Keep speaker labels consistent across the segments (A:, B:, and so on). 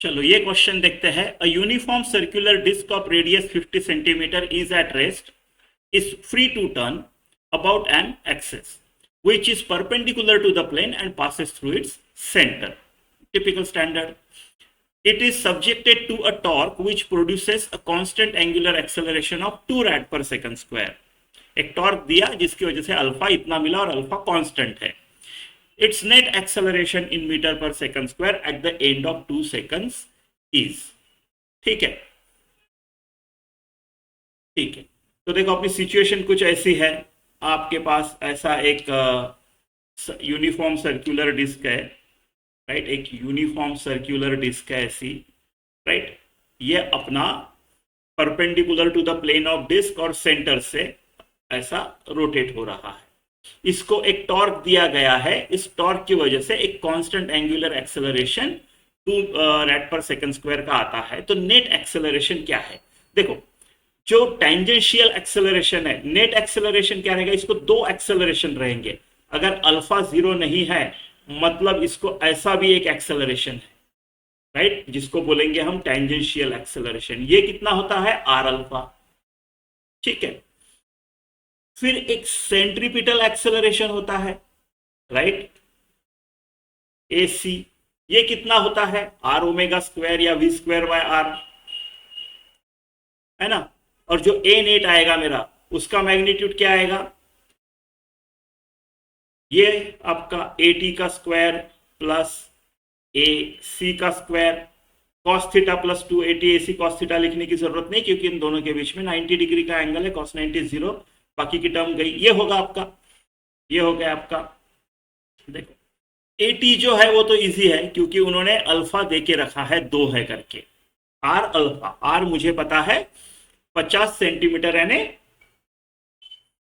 A: चलो ये क्वेश्चन देखते हैं। A uniform circular disc of radius 50 centimetre is at rest, is free to turn about an axis which is perpendicular to the plane and passes through its center. Typical standard. It is subjected to a torque which produces a constant angular acceleration of 2 rad per second square. एक torque दिया जिसकी वजह से alpha इतना मिला और alpha constant है. Its net acceleration in meter per second square at the end of 2 seconds is. ठीक है, ठीक है. तो देखो अपनी सिचुएशन कुछ ऐसी है. आपके पास ऐसा एक यूनिफॉर्म सर्कुलर डिस्क है, राइट. एक यूनिफॉर्म सर्कुलर डिस्क है ऐसी, राइट. ये अपना perpendicular to the plane of disc और सेंटर से ऐसा रोटेट हो रहा है. इसको एक टॉर्क दिया गया है. इस टॉर्क की वजह से एक कांस्टेंट एंगुलर एक्सेलरेशन 2 रैड पर सेकंड स्क्वायर का आता है. तो नेट एक्सेलरेशन क्या है? देखो, जो टेंजेंशियल एक्सेलरेशन है, नेट एक्सेलरेशन क्या रहेगा? इसको दो एक्सेलरेशन रहेंगे. अगर अल्फा 0 नहीं है मतलब इसको ऐसा भी एक एक्सेलरेशन है, राइट, जिसको बोलेंगे हम टेंजेंशियल एक्सेलरेशन. ये कितना होता है? R alpha. ठीक है. फिर एक सेंट्रीपिटल एक्सेलरेशन होता है, राइट, एसी. ये कितना होता है? आर ओमेगा स्क्वायर या वी स्क्वायर बाय आर, है ना. और जो ए नेट आएगा मेरा, उसका मैग्नीट्यूड क्या आएगा? ये आपका ए टी का स्क्वायर प्लस ए सी का square. Cos theta plus 2 A T A C. Cos theta लिखने की जरूरत नहीं क्योंकि इन दोनों के बीच में 90 डिग्री का एंगल है. कॉस 90 0, बाकी की टर्म गई. ये होगा आपका, ये हो गया आपका. देखो ए टी जो है वो तो इजी है क्योंकि उन्होंने अल्फा दे के रखा है 2 है करके. आर अल्फा, आर मुझे पता है 50 सेंटीमीटर यानी,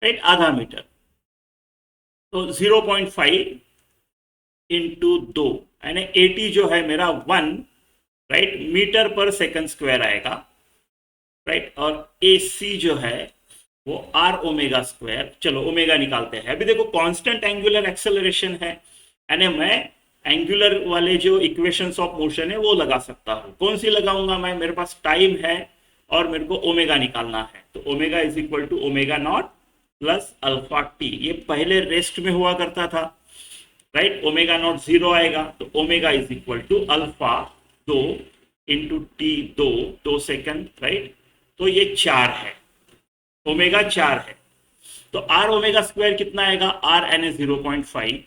A: राइट, आधा मीटर. तो 0.5 इंटू 2 यानी 80 जो है मेरा 1, राइट, मीटर पर सेकंड स्क्वायर आएगा, राइट. और ए सी जो है वो आर ओमेगा स्क्वायर. चलो ओमेगा निकालते हैं. अभी देखो कांस्टेंट एंगुलर एक्सेलरेशन है, यानी मैं एंगुलर वाले जो इक्वेशंस ऑफ मोशन है वो लगा सकता हूँ. कौन सी लगाऊंगा मैं? मेरे पास टाइम है और मेरे को ओमेगा निकालना है. तो omega is equal to omega naught plus alpha T. ये पहले रेस्ट में हुआ करता था, राइट. ओमेगा नॉट 0 आएगा तो omega is equal to alpha 2 into T 2 second, right. तो ये 4 है, ओमेगा 4 है. तो आर ओमेगा स्क्वायर कितना आएगा? आर यानी 0.5,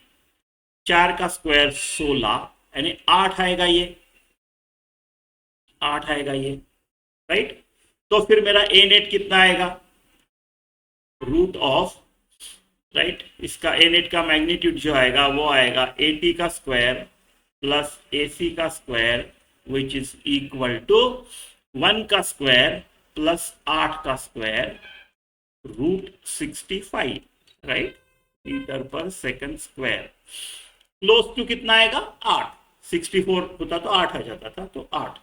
A: 4 का स्क्वायर 16 यानी 8 आएगा. ये 8 आएगा ये, राइट. तो फिर मेरा ए नेट कितना आएगा? रूट ऑफ, राइट, इसका ए नेट का मैग्नीट्यूड जो आएगा वो आएगा 80 का स्क्वायर प्लस ए सी का square which is equal to 1 का स्क्वायर प्लस 8 का स्क्वायर रूट 65, राइट, मीटर पर सेकंड स्क्वायर. क्लोज टू कितना आएगा? 8. 64 होता तो 8 आ जाता था, तो 8.